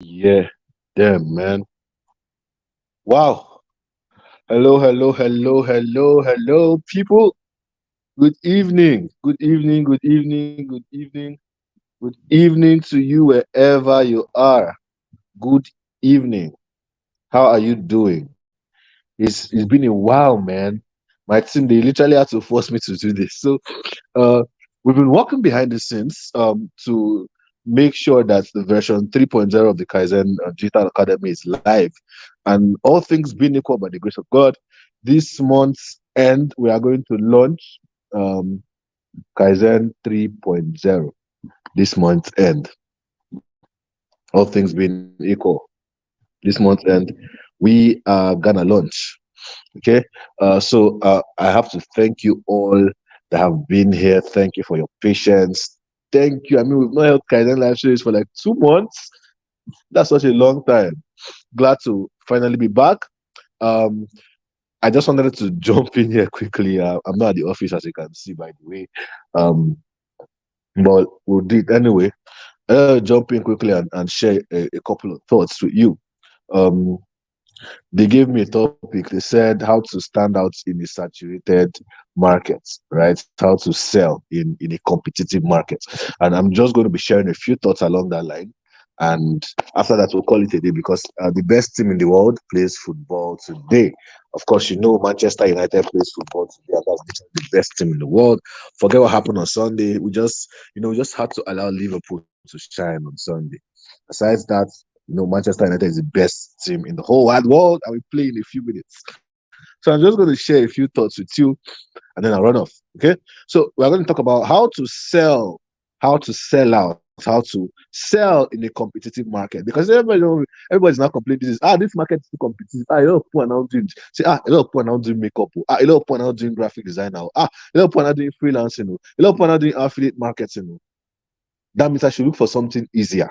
Yeah, damn, man. Wow. Hello, hello, hello, hello, hello, people. Good evening. Good evening. Good evening. Good evening. Good evening to you wherever you are. Good evening. How are you doing? It's been a while, man. My team, they literally had to force me to do this. Uh, we've been working behind the scenes to make sure that the version 3.0 of the Kaizen Digital Academy is live. And all things being equal by the grace of God, this month's end, we are going to launch um, Kaizen 3.0 this month's end. All things being equal, this month's end, we are gonna launch. Okay. I have to thank you all that have been here. Thank you for your patience. Thank you. I mean, we've not held Kaizen live series for like 2 months. That's such a long time. Glad to finally be back. Um, I just wanted to jump in here quickly. I'm not at the office, as you can see, by the way. Um, but we'll do it anyway. Jump in quickly and share a couple of thoughts with you. Um, they gave me a topic. They said how to stand out in a saturated market, right? How to sell in a competitive market. And I'm just going to be sharing a few thoughts along that line. And after that, we'll call it a day because the best team in the world plays football today. Of course, you know Manchester United plays football today, and that's literally the best team in the world. Forget what happened on Sunday. We just had to allow Liverpool to shine on Sunday. Besides that, Manchester United is the best team in the whole wide world, and we play in a few minutes. So I'm just going to share a few thoughts with you, and then I'll run off. Okay. So we're going to talk about how to sell out, how to sell in a competitive market. Because everybody's now complaining this market is too competitive. A lot of people are now doing a lot of people are now doing makeup. A lot of people are now doing graphic design now. A lot of people are now doing freelancing. A lot of people are now doing affiliate marketing. That means I should look for something easier,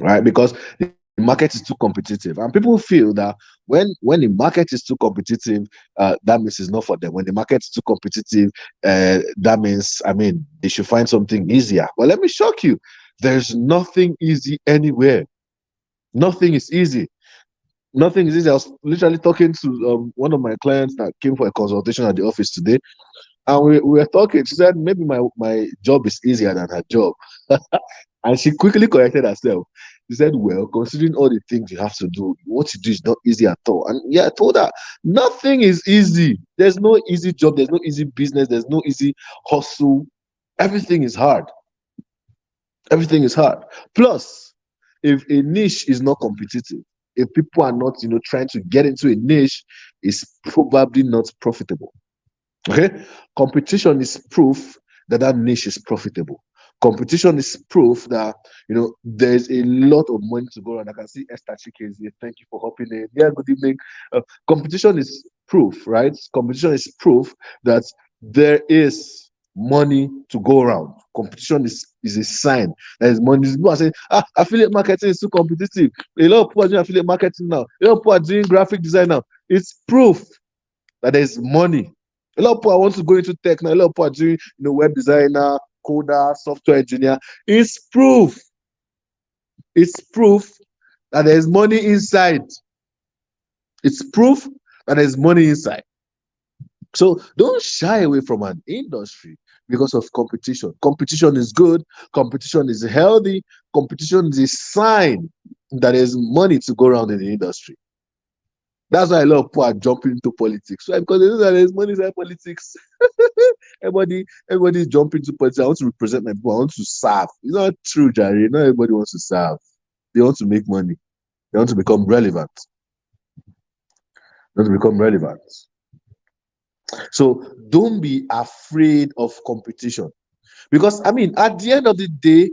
right? Because the market is too competitive, and people feel that when the market is too competitive, that means it's not for them. When the market is too competitive, that means they should find something easier. Well, let me shock you: there's nothing easy anywhere. Nothing is easy. Nothing is easy. I was literally talking to one of my clients that came for a consultation at the office today, and we were talking. She said maybe my job is easier than her job. And she quickly corrected herself. She said, well, considering all the things you have to do, what you do is not easy at all. And yeah, I told her, nothing is easy. There's no easy job. There's no easy business. There's no easy hustle. Everything is hard. Everything is hard. Plus, if a niche is not competitive, if people are not, trying to get into a niche, it's probably not profitable. Okay, competition is proof that that niche is profitable. Competition is proof that there's a lot of money to go around. I can see Esther Chike here. Thank you for hopping in. Yeah, good evening. Competition is proof, right? Competition is proof that there is money to go around. Competition is a sign that is money. People are saying, affiliate marketing is too competitive. A lot of people are doing affiliate marketing now. A lot of people are doing graphic design now. It's proof that there's money. A lot of people want to go into tech now. A lot of people are doing, web designer, coder, software engineer. It's proof. It's proof that there's money inside. It's proof that there's money inside. So don't shy away from an industry because of competition. Competition is good. Competition is healthy. Competition is a sign that there's money to go around in the industry. That's why a lot of people are jumping into politics. Right? Because they know that there's money inside politics. everybody jump into politics. I want to represent my people. I want to serve. It's not true, Jerry. Not everybody wants to serve. They want to make money. They want to become relevant. They want to become relevant. So don't be afraid of competition. Because at the end of the day,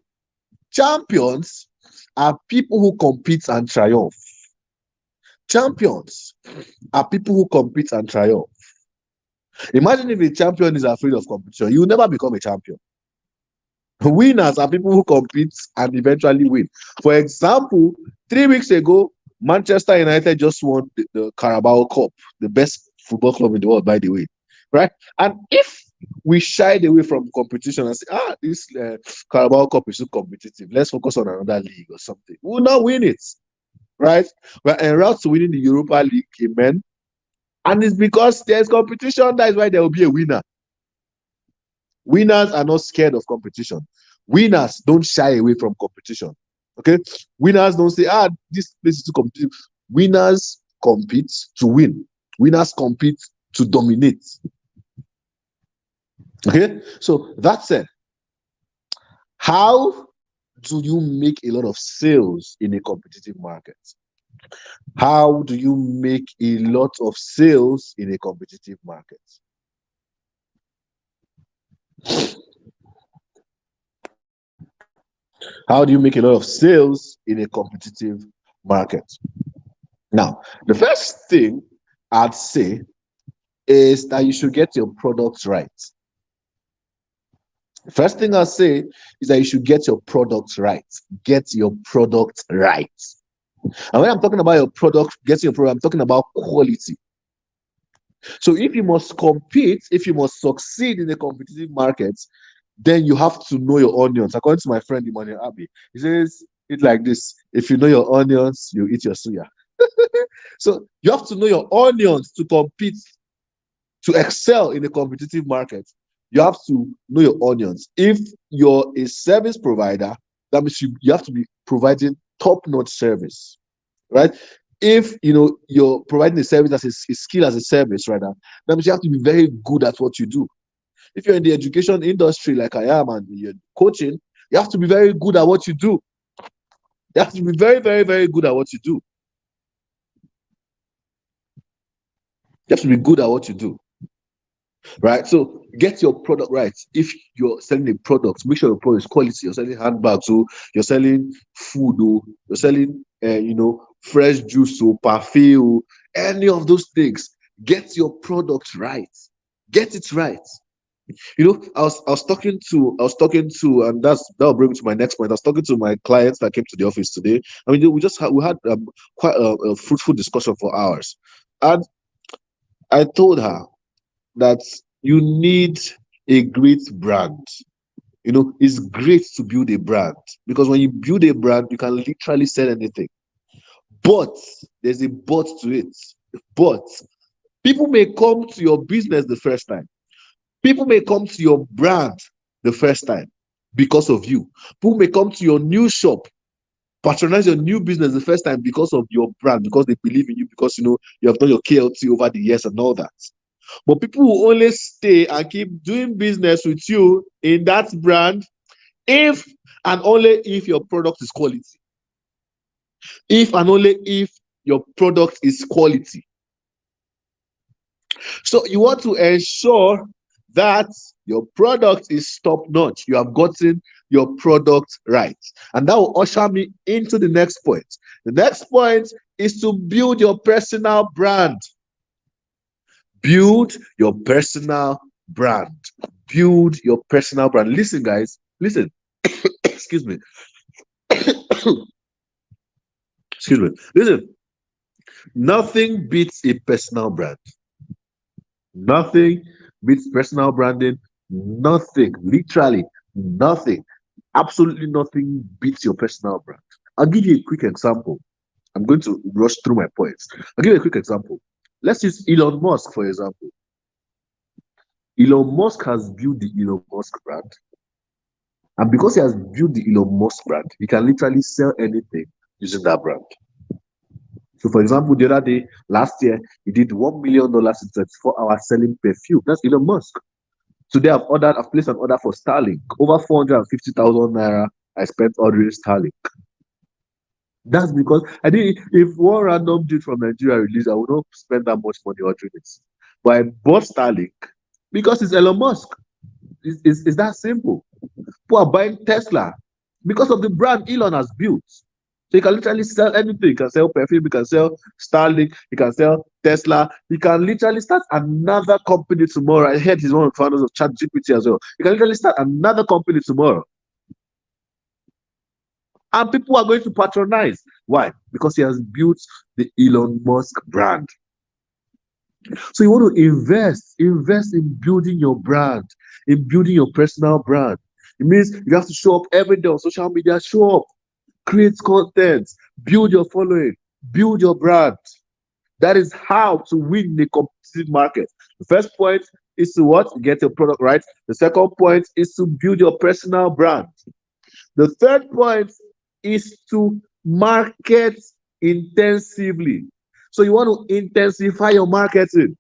champions are people who compete and triumph. Champions are people who compete and triumph. Imagine if a champion is afraid of competition, you will never become a champion. Winners are people who compete and eventually win. For example, 3 weeks ago, Manchester United just won the Carabao Cup, the best football club in the world, by the way. Right? And if We shied away from competition and say, this Carabao Cup is too competitive. Let's focus on another league or something. We'll not win it, right? We're en route to winning the Europa League, amen. And it's because there's competition. That is why there will be a winner. Winners are not scared of competition. Winners don't shy away from competition. Okay? Winners don't say, this place is too competitive. Winners compete to win. Winners compete to dominate. Okay? So that said, how do you make a lot of sales in a competitive market? How do you make a lot of sales in a competitive market? How do you make a lot of sales in a competitive market? Now, the first thing I'd say is that you should get your products right. The first thing I'd say is that you should get your products right. Get your product right. And when I'm talking about your product, getting your product, I'm talking about quality. So if you must compete, if you must succeed in a competitive market, then you have to know your onions. According to my friend Emmanuel Abbey, he says it like this: if you know your onions, you eat your suya. So you have to know your onions to compete, to excel in a competitive market. You have to know your onions. If you're a service provider, that means you have to be providing top-notch service, right? If you're providing a service as a skill as a service, right now, that means you have to be very good at what you do. If you're in the education industry like I am and you're coaching, you have to be very good at what you do. You have to be very, very, very good at what you do. You have to be good at what you do. Right? So get your product right. If you're selling a product, make sure your product is quality. You're selling handbags, so you're selling food, or you're selling fresh juice or parfait or any of those things. Get your product right. Get it right. I was talking to, and that'll bring me to my next point. I was talking to my clients that came to the office today. I mean, we had quite a fruitful discussion for hours, and I told her that you need a great brand. It's great to build a brand, because when you build a brand, you can literally sell anything. But there's a but to it. But people may come to your business the first time. People may come to your brand the first time because of you. People may come to your new shop, patronize your new business the first time because of your brand, because they believe in you, because you have done your KLT over the years and all that. But people will only stay and keep doing business with you in that brand if and only if your product is quality. If and only if your product is quality. So you want to ensure that your product is top notch. You have gotten your product right. And that will usher me into the next point. The next point is to build your personal brand. Build your personal brand. Build your personal brand. Listen, guys. Listen. Excuse me. Excuse me. Listen. Nothing beats a personal brand. Nothing beats personal branding. Nothing. Literally nothing. Absolutely nothing beats your personal brand. I'll give you a quick example. I'm going to rush through my points. I'll give you a quick example. Let's use Elon Musk, for example. Elon Musk has built the Elon Musk brand. And because he has built the Elon Musk brand, he can literally sell anything using that brand. So, for example, the other day, last year, he did $1 million in 24 hours selling perfume. That's Elon Musk. Today, I've placed an order for Starlink. Over 450,000 naira I spent ordering Starlink. That's because I think if one random dude from Nigeria released, I would not spend that much money ordering it. But I bought Starlink because it's Elon Musk. It's that simple. People are buying Tesla because of the brand Elon has built. So you can literally sell anything. You can sell perfume, you can sell Starlink, you can sell Tesla. You can literally start another company tomorrow. I heard he's one of the founders of ChatGPT as well. You can literally start another company tomorrow. And people are going to patronize. Why? Because he has built the Elon Musk brand. So you want to invest in building your brand, in building your personal brand. It means you have to show up every day on social media, show up, create content, build your following, build your brand. That is how to win the competitive market. The first point is to what? Get your product right. The second point is to build your personal brand. The third point is to market intensively. So you want to intensify your marketing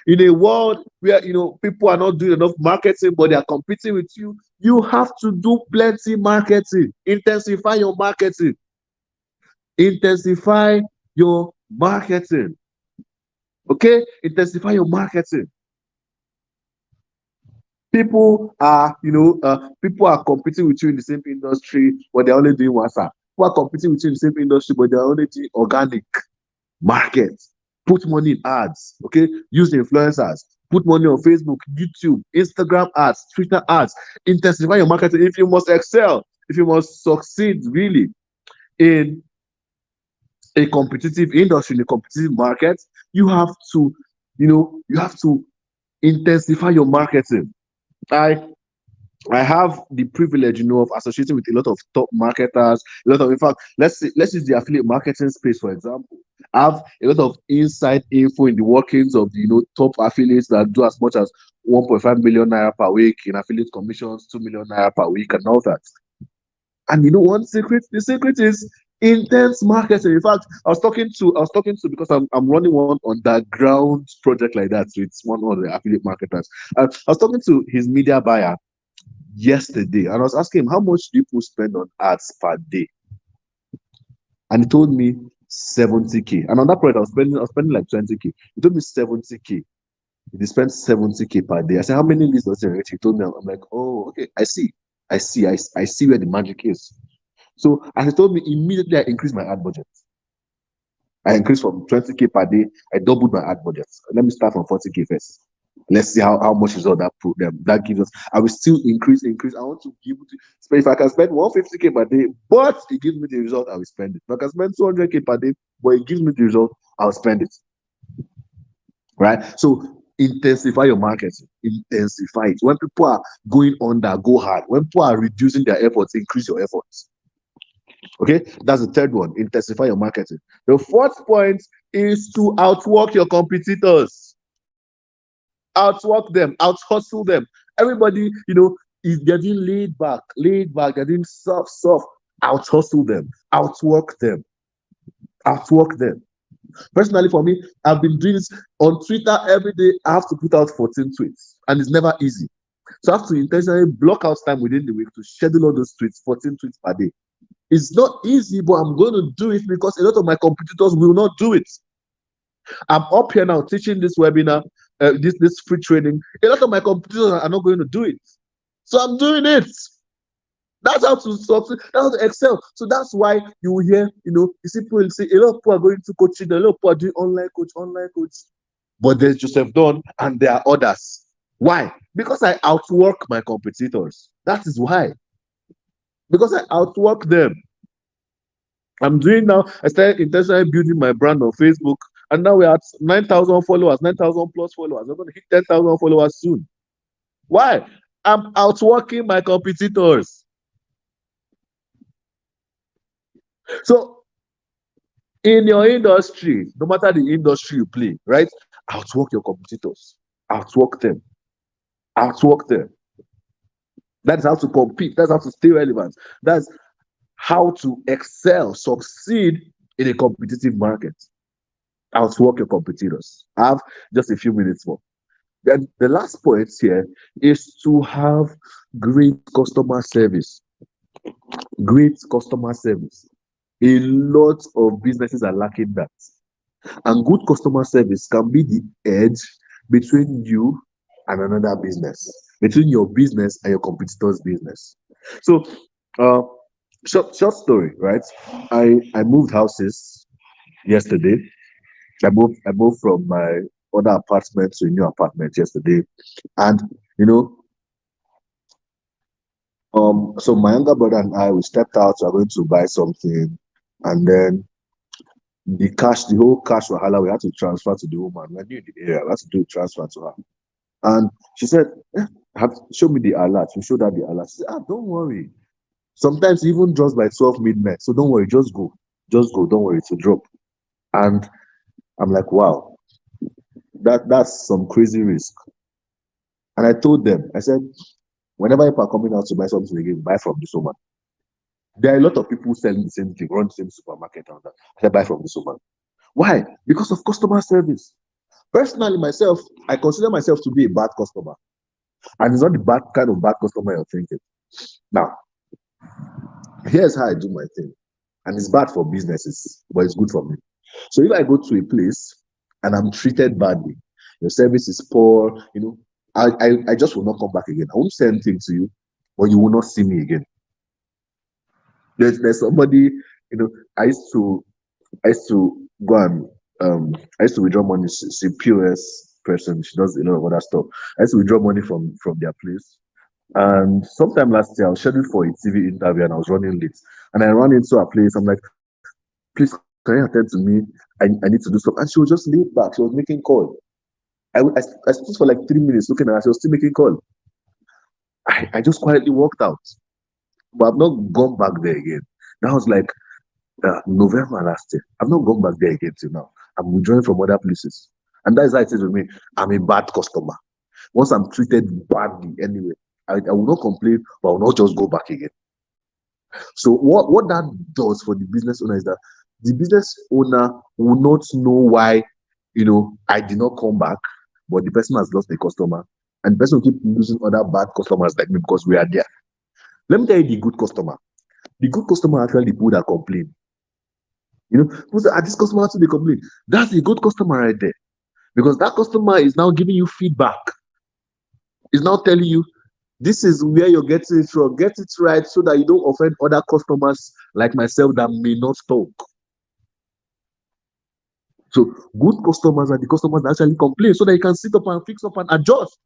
in a world where people are not doing enough marketing, but they are competing with you. You have to do plenty marketing. Intensify your marketing. Intensify your marketing. Okay, intensify your marketing. People are competing with you in the same industry, but they're only doing WhatsApp. People are competing with you in the same industry, but they're only doing organic market. Put money in ads. Okay, use influencers. Put money on Facebook, YouTube, Instagram ads, Twitter ads. Intensify your marketing. If you must excel, if you must succeed really in a competitive industry, in a competitive market, you have to, you have to intensify your marketing. I I have the privilege, of associating with a lot of top marketers, a lot of, in fact, let's use the affiliate marketing space, for example. I have a lot of inside info in the workings of the, top affiliates that do as much as 1.5 million naira per week in affiliate commissions, 2 million naira per week, and all that. And one secret, the secret is intense marketing. In fact, I was talking to because I'm running one underground project like that with one of the affiliate marketers. I was talking to his media buyer yesterday, and I was asking him, how much do people spend on ads per day? And he told me 70K. And on that point, I was spending like 20K. He told me 70K. He spent 70K per day. I said, how many leads does it generate? He told me. I'm like, oh, okay, I see where the magic is. So as he told me, immediately I increased my ad budget. I increased from 20K per day. I doubled my ad budget. Let me start from 40K first. Let's see how much is all that gives us. I will still increase. I want to be able to spend. If I can spend 150K per day, but it gives me the result, I will spend it. If I can spend 200K per day, but it gives me the result, I'll spend it. Right? So intensify your marketing. Intensify it. When people are going under, go hard. When people are reducing their efforts, increase your efforts. Okay, that's the third one. Intensify your marketing. The fourth point is to outwork your competitors. Outwork them, out hustle them. Everybody, is getting laid back, they're doing soft. Out hustle them, outwork them, outwork them. Personally, for me, I've been doing this on Twitter every day. I have to put out 14 tweets, and it's never easy. So I have to intentionally block out time within the week to schedule all those tweets, 14 tweets per day. It's not easy, but I'm going to do it because a lot of my competitors will not do it. I'm up here now teaching this webinar, this free training. A lot of my competitors are not going to do it, so I'm doing it. That's how to succeed. That's how to excel. So that's why you will hear, you see people say a lot of people are going to coaching, a lot of people are doing online coach. But there's Joseph Don and there are others. Why? Because I outwork my competitors. That is why. Because I outwork them. I'm doing now. I started intentionally building my brand on Facebook, and now we're at 9,000 followers, 9,000 plus followers. I'm going to hit 10,000 followers soon. Why? I'm outworking my competitors. So, in your industry, no matter the industry you play, right? Outwork your competitors. Outwork them. Outwork them. That's how to compete. That's how to stay relevant. That's how to excel, succeed in a competitive market. Outwork your competitors. I have just a few minutes more. Then the last point here is to have great customer service. Great customer service. A lot of businesses are lacking that. And good customer service can be the edge between you and another business, between your business and your competitor's business. So, uh, short story, right? I moved houses yesterday. I moved from my other apartment to a new apartment yesterday, and you know, so my younger brother and I, we stepped out. We are going to buy something, and then the whole cash wahala, we had to transfer to the woman. We are new in the area. We had to do a transfer to her, and she said, "Eh." Have show me the alert. We showed her the alert. She said, ah, don't worry. Sometimes even just by 12 midnight. So don't worry, just go. Just go. Don't worry, to drop. And I'm like, wow, that's some crazy risk. And I told them, I said, whenever people are coming out to buy something again, buy from this woman. There are a lot of people selling the same thing, run the same supermarket and that. I said, buy from this woman. Why? Because of customer service. Personally, myself, I consider myself to be a bad customer. And it's not the bad kind of bad customer you're thinking. Now, here's how I do my thing. And it's bad for businesses, but it's good for me. So if I go to a place and I'm treated badly, your service is poor, I just will not come back again. I won't say anything to you, but you will not see me again. There's somebody, you know, I used to I used to go and I used to withdraw money. She's a POS person. She does a lot of other stuff. I used to withdraw money from their place. And sometime last year, I was scheduled for a TV interview and I was running late. And I ran into her place. I'm like, please, can you attend to me? I need to do stuff. And she was just laid back. She was making call. I stood for like 3 minutes looking at her. She was still making call. I just quietly walked out. But I've not gone back there again. That was like November last year. I've not gone back there again till now. I'm withdrawing from other places. And that's how it is with me. I'm a bad customer. Once I'm treated badly anyway, I will not complain, but I will not just go back again. So what that does for the business owner is that the business owner will not know why, I did not come back, but the person has lost a customer. And the person will keep losing other bad customers like me because we are there. Let me tell you the good customer. The good customer are actually the people that complain. People say, this customer too, they complain. That's a good customer right there. Because that customer is now giving you feedback. Is now telling you this is where you're getting it from. Get it right so that you don't offend other customers like myself that may not talk. So good customers are the customers that actually complain so that you can sit up and fix up and adjust.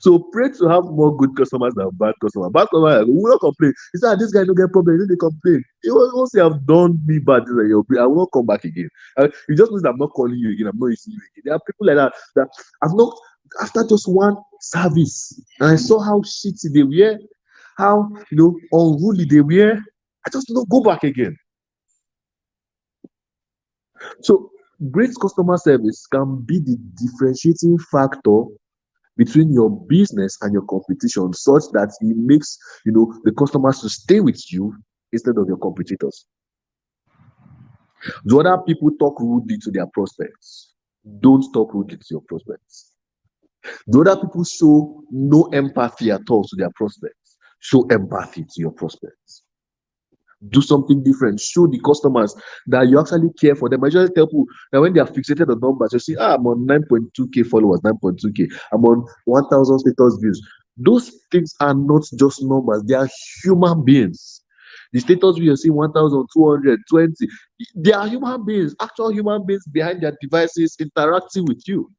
So pray to have more good customers than bad customers. Bad customers will not complain. He said, this guy don't get problem. They complain. Once you have done me bad, I will not come back again. It just means I'm not calling you again. I'm not using you again. There are people like that I've not, after just one service, and I saw how shitty they were, how unruly they were. I just don't go back again. So great customer service can be the differentiating factor between your business and your competition, such that it makes the customers to stay with you instead of your competitors. Do other people talk rudely to their prospects? Don't talk rudely to your prospects. Do other people show no empathy at all to their prospects? Show empathy to your prospects. Do something different. Show the customers that you actually care for them. I usually tell people that when they are fixated on numbers, you see, I'm on 9.2K followers, 9.2K, I'm on 1,000 status views. Those things are not just numbers, they are human beings. The status view you see 1,220, they are human beings, actual human beings behind their devices interacting with you.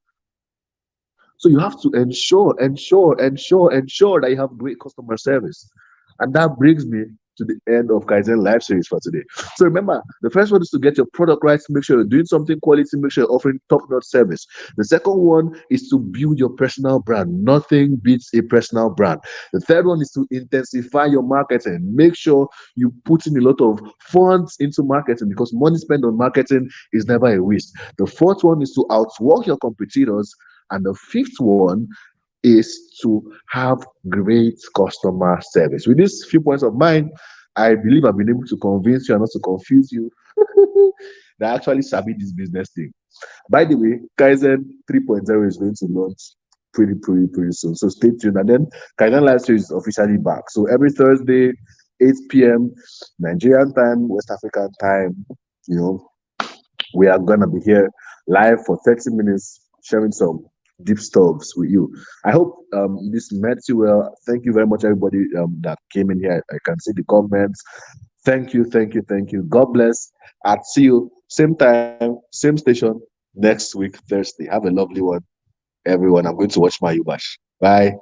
So you have to ensure that you have great customer service. And that brings me to the end of Kaizen Live Series for today. So remember, the first one is to get your product right, make sure you're doing something quality, make sure you're offering top-notch service. The second one is to build your personal brand. Nothing beats a personal brand. The third one is to intensify your marketing. Make sure you put in a lot of funds into marketing, because money spent on marketing is never a waste. The fourth one is to outwork your competitors. And the fifth one is to have great customer service. With these few points of mine, I believe I've been able to convince you and not to confuse you that actually sabi this business thing. By the way, Kaizen 3.0 is going to launch pretty soon. So stay tuned. And then Kaizen Live Series is officially back. So every Thursday, 8 p.m. Nigerian time, West African time, we are gonna be here live for 30 minutes sharing some deep stuffs with you. I hope this met you well. Thank you very much, everybody that came in here. I can see the comments. Thank you. God bless. I'll see you same time, same station next week, Thursday. Have a lovely one, everyone. I'm going to watch my Ubash. Bye.